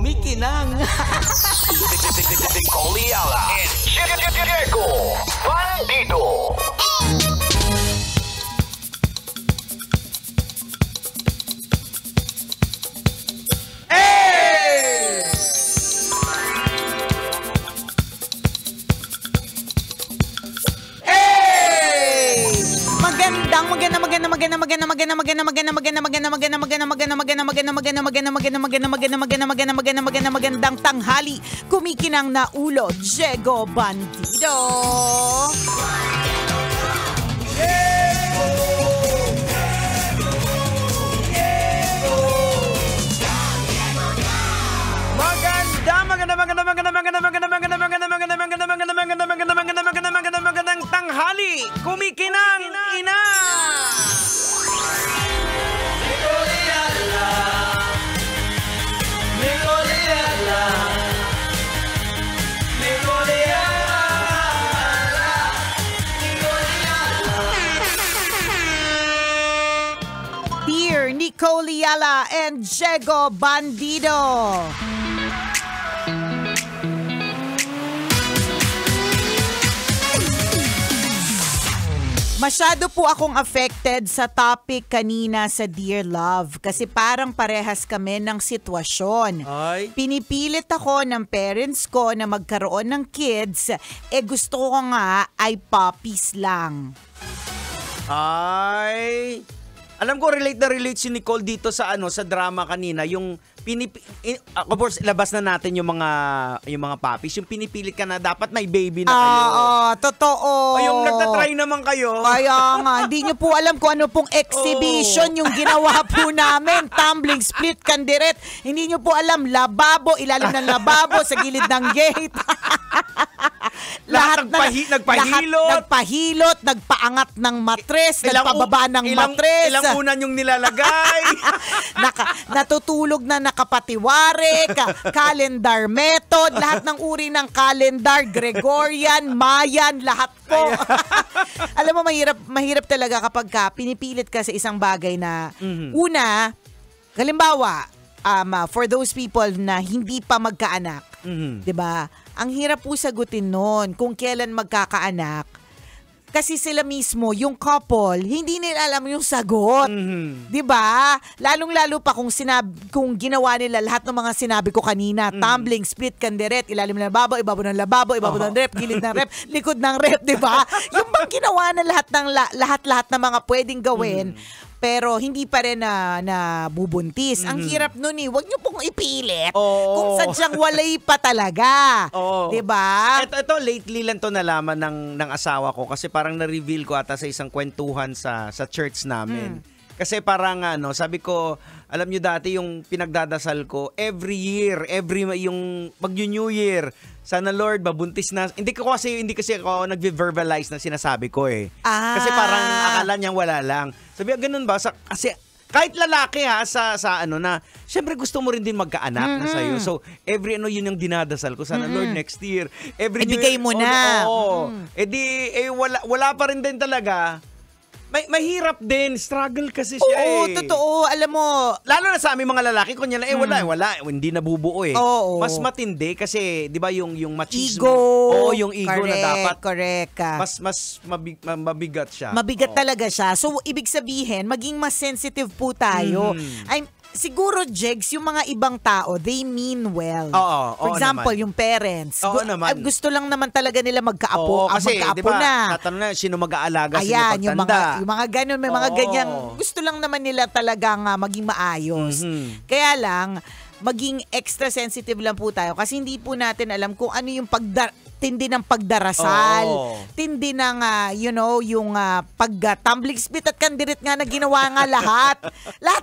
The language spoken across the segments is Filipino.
kumikinang. Nicole Ayala and Diego Bandido. Magandang tanghali. Kumikinang na ulo, Diego Bandido. Magandang tanghali. Kumikinang ina. Dear Nicole Ayala and Diego Bandido. Masyado po akong affected sa topic kanina sa Dear Love kasi parang parehas kami ng sitwasyon. Ay. Pinipilit ako ng parents ko na magkaroon ng kids, gusto ko nga ay puppies lang. Ay. Alam ko relate na relate si Nicole dito sa sa drama kanina, yung of course labas na natin yung mga puppies, yung pinipilit ka na dapat may baby na kayo. Totoo. O yung nagtatry naman kayo. Kaya nga, hindi nyo po alam kung ano pong exhibition yung ginawa po namin. Tumbling, split, kandiret. Hindi nyo po alam, lababo, ilalim ng lababo, sa gilid ng gate. Lahat nagpahilot, nagpaangat ng matres, nagpababa ng matres. Ilang unan yung nilalagay. Natutulog na nakapatiwari, calendar method, lahat ng uri ng calendar, Gregorian, Mayan, lahat po. Alam mo, mahirap talaga kapag pinipilit ka sa isang bagay na una, halimbawa, for those people na hindi pa magkaanak, 'di ba? Ang hirap po sagutin noon kung kailan magkakaanak. Kasi sila mismo, yung couple, hindi nila alam yung sagot. 'Di ba? Lalong-lalo pa kung ginawa nila lahat ng mga sinabi ko kanina, tumbling, split, kandiret, ilalim ng lababo, ibabaw ng lababo, ibabaw ng rep, gilid ng rep, likod ng rep, 'di ba? Yung bang ginawa na lahat ng mga pwedeng gawin, pero hindi pa rin na bubuntis. Ang hirap nun eh. Huwag niyo pong ipilit. Kung sadyang walay pa talaga. 'Di ba? Ito lately lang to nalaman ng asawa ko kasi parang na-reveal ko ata sa isang kwentuhan sa church namin. Kasi parang sabi ko, alam niyo dati yung pinagdadasal ko, every year, yung mag-New Year, sana Lord, babuntis na. Hindi kasi ako nag-verbalize na sinasabi ko eh. Kasi parang akala niyang wala lang. Sabi, ganun ba? Kasi kahit lalaki sa na, syempre gusto mo rin din magkaanak na sa'yo. So, yun yung dinadasal ko. Sana Lord, next year. Bigay mo na. Wala pa rin din talaga. Mahirap din. Struggle kasi siya totoo. Alam mo, lalo na sa aming mga lalaki, kunya lang, wala. Hindi nabubuo eh. Mas matindi kasi, di ba, yung machismo. Ego. Yung ego correct, na dapat. Correct. Mas mabigat siya. Mabigat talaga siya. So, ibig sabihin, maging mas sensitive po tayo. Siguro, Jegs, yung mga ibang tao, they mean well. For example, naman. Yung parents. Naman. Gusto lang naman talaga nila magkaapo. Kasi, magkaapo diba, na. tatanong na, sino mag-aalaga sa Ayan, pagtanda. yung mga ganun, may mga ganyan. Gusto lang naman nila talagang maging maayos. Kaya lang, maging extra sensitive lang po tayo kasi hindi po natin alam kung ano yung tindi ng pagdarasal, tindi ng yung pag-tumbling split at kandirit nga na ginawa nga lahat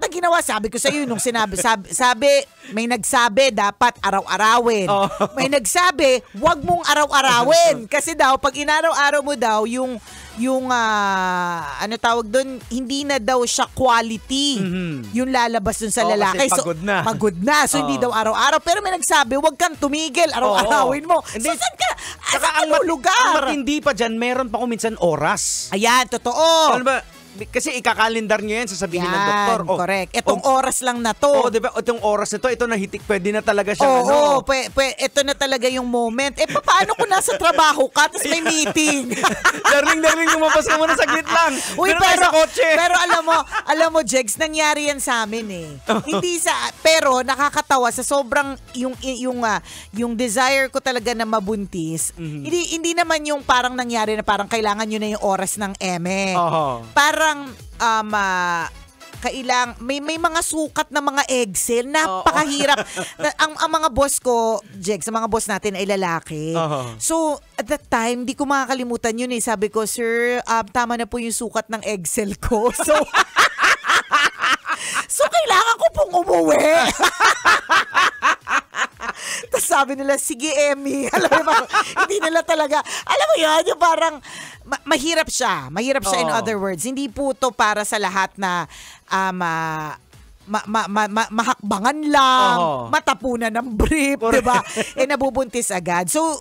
na ginawa. Sabi ko sa iyo nung sabi may nagsabi dapat araw-arawin, may nagsabi wag mong araw-arawin kasi daw pag inaraw-araw mo daw yung tawag doon, hindi na daw siya quality yung lalabas dun sa lalaki. Kasi pagod na. So hindi daw araw-araw. Pero may nagsabi, wag kang tumigil, araw-arawin mo. So saan ka? Saka ang lugar? Ang matindi pa dyan, meron pa kung minsan oras. Ayan, totoo. Ano ba? kasi ikakalendar niyo yan, sasabihin ng doktor. Correct. Itong oras lang na to. Oo, diba? Itong oras na to, ito na hitik, pwede na talaga siya. Ito na talaga yung moment. Paano kung nasa trabaho ka, tapos may meeting? Darling, lumabas ka muna saglit lang. Uy, sa kotse. Pero alam mo, Jegs, nangyari yan sa amin eh. Pero nakakatawa sa sobrang yung desire ko talaga na mabuntis. Hindi naman yung parang nangyari na parang kailangan yun na yung oras ng eme. Parang may mga sukat na mga Excel, napakahirap. ang mga boss ko, Jegs, sa mga boss natin ay lalaki. So, at that time, di ko makakalimutan yun eh. Sabi ko, sir, tama na po yung sukat ng Excel ko. So kailangan ko pong umuwi. Tapos sabi nila, sige, Emmy. Alam mo, hindi nila talaga. Alam mo yun, yung parang mahirap siya. Mahirap siya in other words. Hindi po to para sa lahat na mahakbangan lang, matapunan ng brief, di ba? Nabubuntis agad. So,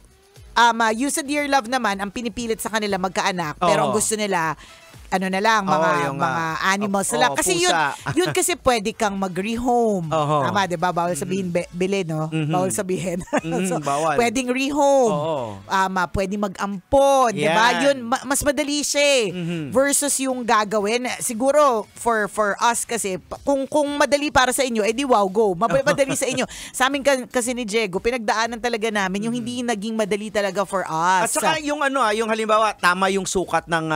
you said dear love naman, ang pinipilit sa kanila magkaanak, pero ang gusto nila, mga animals na lang. Kasi yun kasi pwede kang mag-rehome. Tama, di ba? Bawal sabihin bili, no? Bawal sabihin. So, bawal. Pwedeng rehome. Pwedeng mag-ampon. Di ba? Yun, mas madali siya versus yung gagawin. Siguro, for us kasi, kung madali para sa inyo, edi wow, go. Madali sa inyo. Sa amin kasi ni Diego, pinagdaanan talaga namin yung hindi naging madali talaga for us. At saka yung yung halimbawa, tama yung sukat ng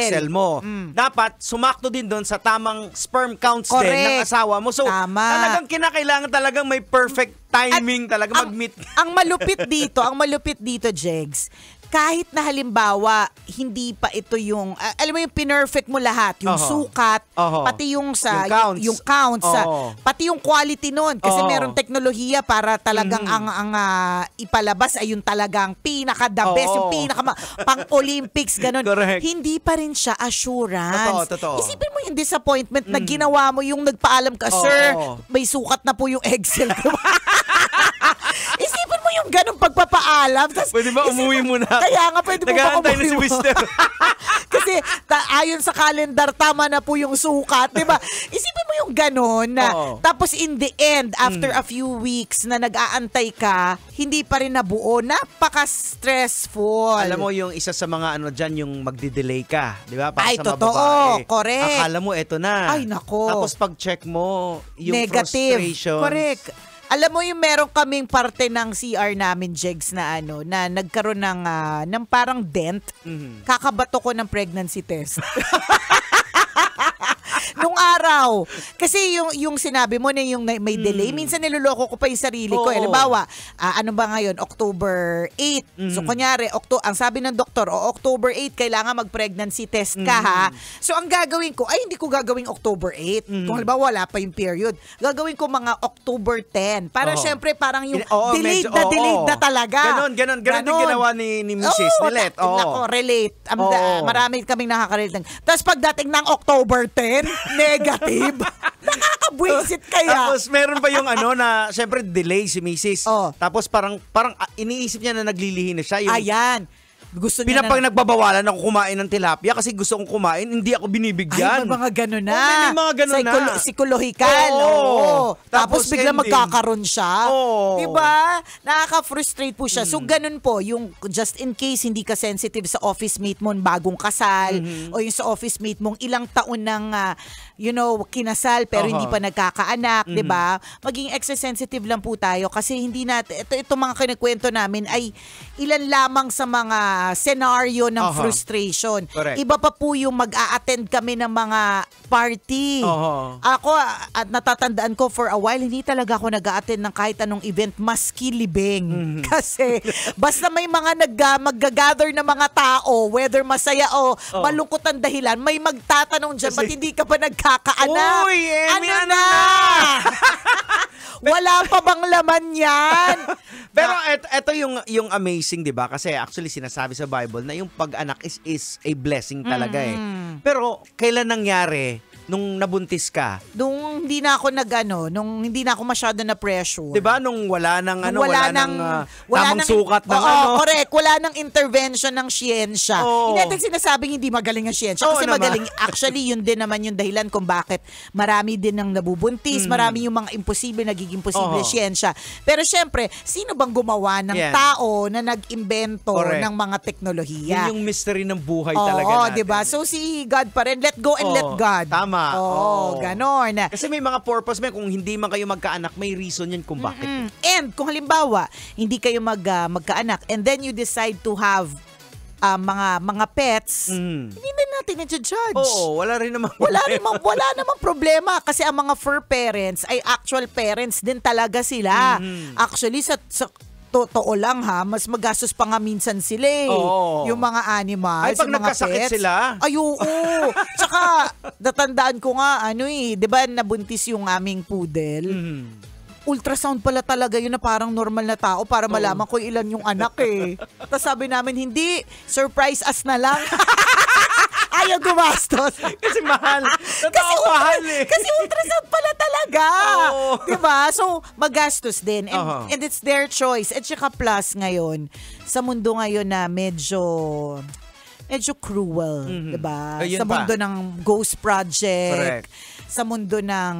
Excel mo. Dapat sumakto din doon sa tamang sperm counts din ng asawa mo. So, talagang kinakailangan talagang may perfect timing talaga mag-meet. Ang malupit dito, Jegs, kahit na halimbawa, hindi pa ito yung, alam mo yung pinerfect mo lahat, yung sukat, pati yung counts, pati yung quality nun. Kasi meron teknolohiya para talagang ang ipalabas ay yung talagang pinaka-the best, yung pang-Olympics, ganun. Correct. Hindi pa rin siya assurance. Totoo. Isipin mo yung disappointment na ginawa mo, yung nagpaalam ka, sir, may sukat na po yung Excel ko. Isipin mo yung ganong pagpapaalam. Pwede ba umuwi mo na? Kaya nga, pwede mo ba umuwi na si Mister. Kasi ayon sa calendar, tama na po yung sukat. Diba? Isipin mo yung ganon na tapos in the end, after a few weeks na nag-aantay ka, hindi pa rin nabuo. Napaka-stressful. Alam mo yung isa sa mga dyan, yung magdi-delay ka. Di ba? Ay, sa totoo. Mababae. Correct. Akala mo, eto na. Ay, nako. Tapos pag-check mo, yung negative. frustration. Correct. Alam mo yung meron kaming parte ng CR namin, Jegs, na na nagkaroon ng parang dent. Kakabato ko ng pregnancy test. Nung araw. Kasi yung sinabi mo na yung may delay, minsan niloloko ko pa yung sarili ko. Halimbawa, ano ba ngayon? October 8. So, kunyari, ang sabi ng doktor, October 8, kailangan mag-pregnancy test ka, ha? So, ang gagawin ko, ay hindi ko gagawin October 8. Kung halimbawa, wala pa yung period. Gagawin ko mga October 10. Para syempre, parang yung delayed na talaga. Ganon din ginawa ni Mrs. Nilet. Nako, relate. Marami kaming nakaka-relate. Tapos pagdating ng October 10, negative. Nakakabwisit kaya. Tapos meron pa yung na syempre delay si Mrs. Tapos parang iniisip niya na naglilihi na siya. Ayan. Gusto niya nagbabawalan ako kumain ng tilapia kasi gusto kong kumain, hindi ako binibigyan. Ay, mga gano'n na. May mga gano'n na. Psychological. Tapos bigla magkakaroon siya. Diba? Nakaka-frustrate po siya. So, ganun po. Yung just in case hindi ka sensitive sa office mate mo bagong kasal o yung sa office mate mong ilang taon ng kinasal pero hindi pa nagkakaanak, diba? Maging extra sensitive lang po tayo kasi hindi natin, ito mga kinikwento namin ay ilan lamang sa mga scenario ng frustration. Correct. Iba pa po yung mag-a-attend kami ng mga party. Ako, at natatandaan ko for a while, hindi talaga ako nag-a-attend ng kahit anong event, maski libing. Kasi, basta may mga mag-gather na mga tao, whether masaya o malungkot ang dahilan, may magtatanong dyan, ba't hindi ka pa nagkakaanak? Uy, Emmy, ano na? Wala pa bang laman yan? Pero ito yung amazing, 'di ba? Kasi actually sinasabi sa Bible na yung pag-anak is a blessing talaga eh. Pero kailan nangyari nung nabuntis ka? Nung hindi na ako nung hindi na ako masyado na pressure. 'Di ba nung wala nang Nung wala nang tamang sukat ng correct. Wala nang intervention ng siyensya. Oo. Hindi natin sinasabing hindi magaling ang siyensya. Oo Kasi naman. magaling. Actually, yun din naman yung dahilan kung bakit marami din ang nabubuntis. Marami yung mga imposible, nagiging posible Oo. siyensya. Pero syempre, sino bang gumawa ng Yan. tao na nag-imbento Correct. ng mga teknolohiya? Yun yung mystery ng buhay talaga Oo, natin. 'di ba? So si God pa rin, let go and Oo, let God. tama. Oo, Oo. ganon. Kasi may mga purpose, may kung hindi man kayo magkaanak, may reason yan kung bakit. And kung halimbawa, hindi kayo magkaanak and then you decide to have mga pets, hindi na natin i-judge. Oo, wala rin naman. Wala namang problema kasi ang mga fur parents ay actual parents din talaga sila. Actually, sa totoo lang mas magastos pa nga minsan sila eh. Oo. Yung mga animals, Ay, pag yung mga nagkasakit pets. sila? Ay, oo. Tsaka, natandaan ko nga, di ba nabuntis yung aming poodle? Ultrasound pala talaga yun na parang normal na tao para malaman ko ilan yung anak eh. Tapos sabi namin, hindi, surprise us na lang. Ayaw gumastos. Kasi mahal. Totoo, mahal eh. Kasi ultrasound pala talaga. Oo. Diba? So, magastos din. Aha. And it's their choice. At saka plus ngayon, sa mundo ngayon na medyo cruel, 'di ba? Ayun Sa mundo ng Ghost Project, Correct. sa mundo ng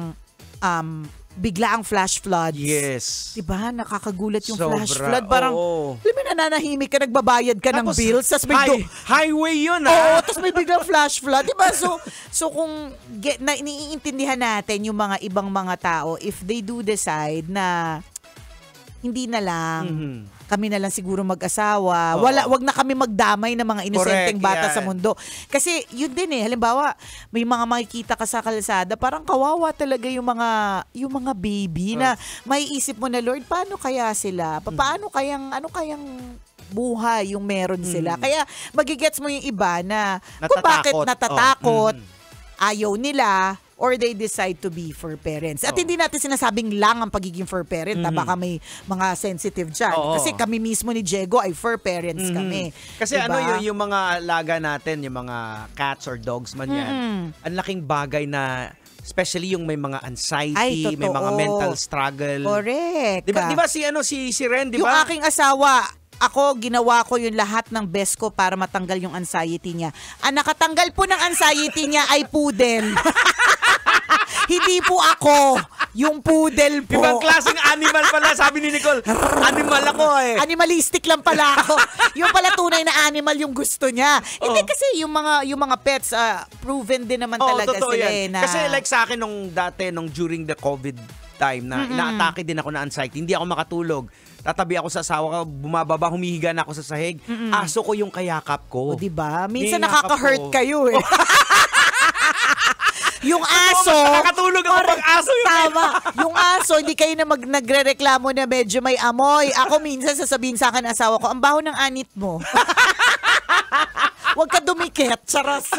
biglaang flash floods. Yes. 'Di ba? Nakakagulat yung Sobra, flash flood. Parang oo. alam mo, nananahimik ka, nagbabayad ka ng bills, tas may highway yun Oo, tapos may biglang flash flood. Diba? So kung naiintindihan natin yung mga ibang mga tao, if they do decide na hindi na lang, kami na lang siguro mag-asawa. Wag na kami magdamay ng mga inosenteng bata yan. sa mundo. Kasi yun din halimbawa, may mga makikita ka sa kalsada, parang kawawa talaga yung mga baby na maiisip mo na, Lord, paano kaya sila? Ano kayang buhay yung meron sila? Kaya magigets mo yung iba na kung bakit natatakot, ayaw nila, or they decide to be fur parents. At hindi natin sinasabing lang ang pagiging fur parent. Baka may mga sensitive dyan. Kasi kami mismo ni Diego ay fur parents kami. Kasi diba? yung mga alaga natin, yung mga cats or dogs man yan, ang laking bagay na, especially yung may mga anxiety, may mga mental struggle. Correct. Diba si Ren, diba? Yung aking asawa, ginawa ko yung lahat ng best ko para matanggal yung anxiety niya. Ang nakatanggal po ng anxiety niya ay poodle. Hindi po ako, yung poodle po. Ibang klaseng animal pala, sabi ni Nicole. Animal ako eh. Animalistic lang pala ako. Yung pala tunay na animal yung gusto niya. Hindi kasi yung mga pets, proven din naman talaga totoo sila yan. na. Kasi like sa akin nung during the COVID time na inaatake din ako na anxiety, hindi ako makatulog. Tatabi ako sa asawa ko, bumababa, humihiga na ako sa sahig. Aso ko yung kayakap ko. Diba? Minsan Niyakap nakaka-hurt ko. kayo eh. Yung aso, nakakatulog ako pag aso yun. Tama. Yung aso, hindi kayo na nagre-reklamo na medyo may amoy. Ako minsan sasabihin sa akin ng asawa ko, ang baho ng anit mo. Huwag ka dumikit. Charas.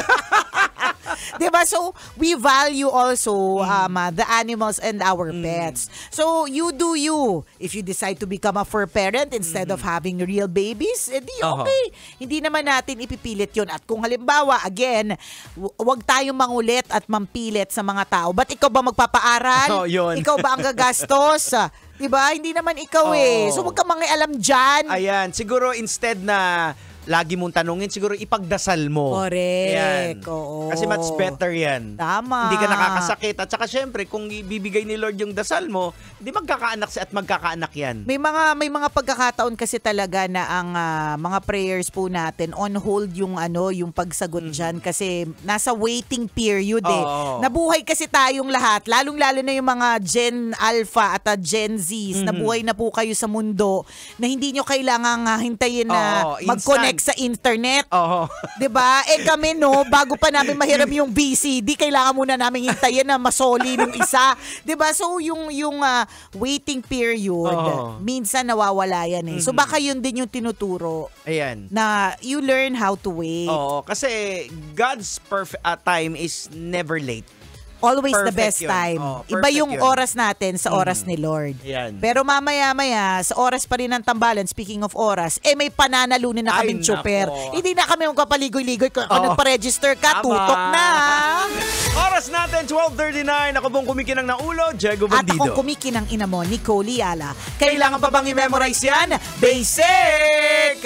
Diba? So, we value also the animals and our pets. So, you do you. If you decide to become a fur parent instead of having real babies, edi okay. Hindi naman natin ipipilit yun. At kung halimbawa, again, wag tayong mangulit at mampilit sa mga tao. Ba't ikaw ba magpapaaral? Yun. Ikaw ba ang gagastos? Diba? Hindi naman ikaw eh. So, wag ka mangialam dyan. Ayan, siguro instead na lagi mong tanungin, siguro ipagdasal mo. Correct. Ayan. Oo. Kasi much better yan. Tama. Hindi ka nakakasakit. At saka syempre, kung ibibigay ni Lord yung dasal mo, di magkakaanak siya at magkakaanak yan. May mga pagkakataon kasi talaga na ang mga prayers po natin on hold yung pagsagot diyan kasi nasa waiting period eh. Nabuhay kasi tayong lahat, lalong-lalo na yung mga Gen Alpha at Gen Zs. Nabuhay na po kayo sa mundo na hindi nyo kailangang hintayin na mag-connect sa internet. 'Di ba? Kami bago pa namin mahiram yung BCD, kailangan muna namin hintayin na masoli nung isa. 'Di ba? So yung waiting period, minsan nawawala yan eh. So baka yun din yung tinuturo. Ayan. Na you learn how to wait. Kasi God's perfect time is never late. always the Perfect best yun. time. Oh, Iba perfect yung yun. oras natin sa oras ni Lord. Yan. Pero mamaya-maya, sa oras pa rin ng tambalan, speaking of oras, may pananalunin na Ay, kaming super. nako. Hindi na kami magpapaligoy-ligoy. Kung Oh. nagpa-register ka, Tama. tutok na. Oras natin, 12:39. Ako pong kumikinang na ulo, Diego At Bandido. akong kumikinang ina mo, Nicole Yala. Kailangan pa bang i-memorize yan? Basic!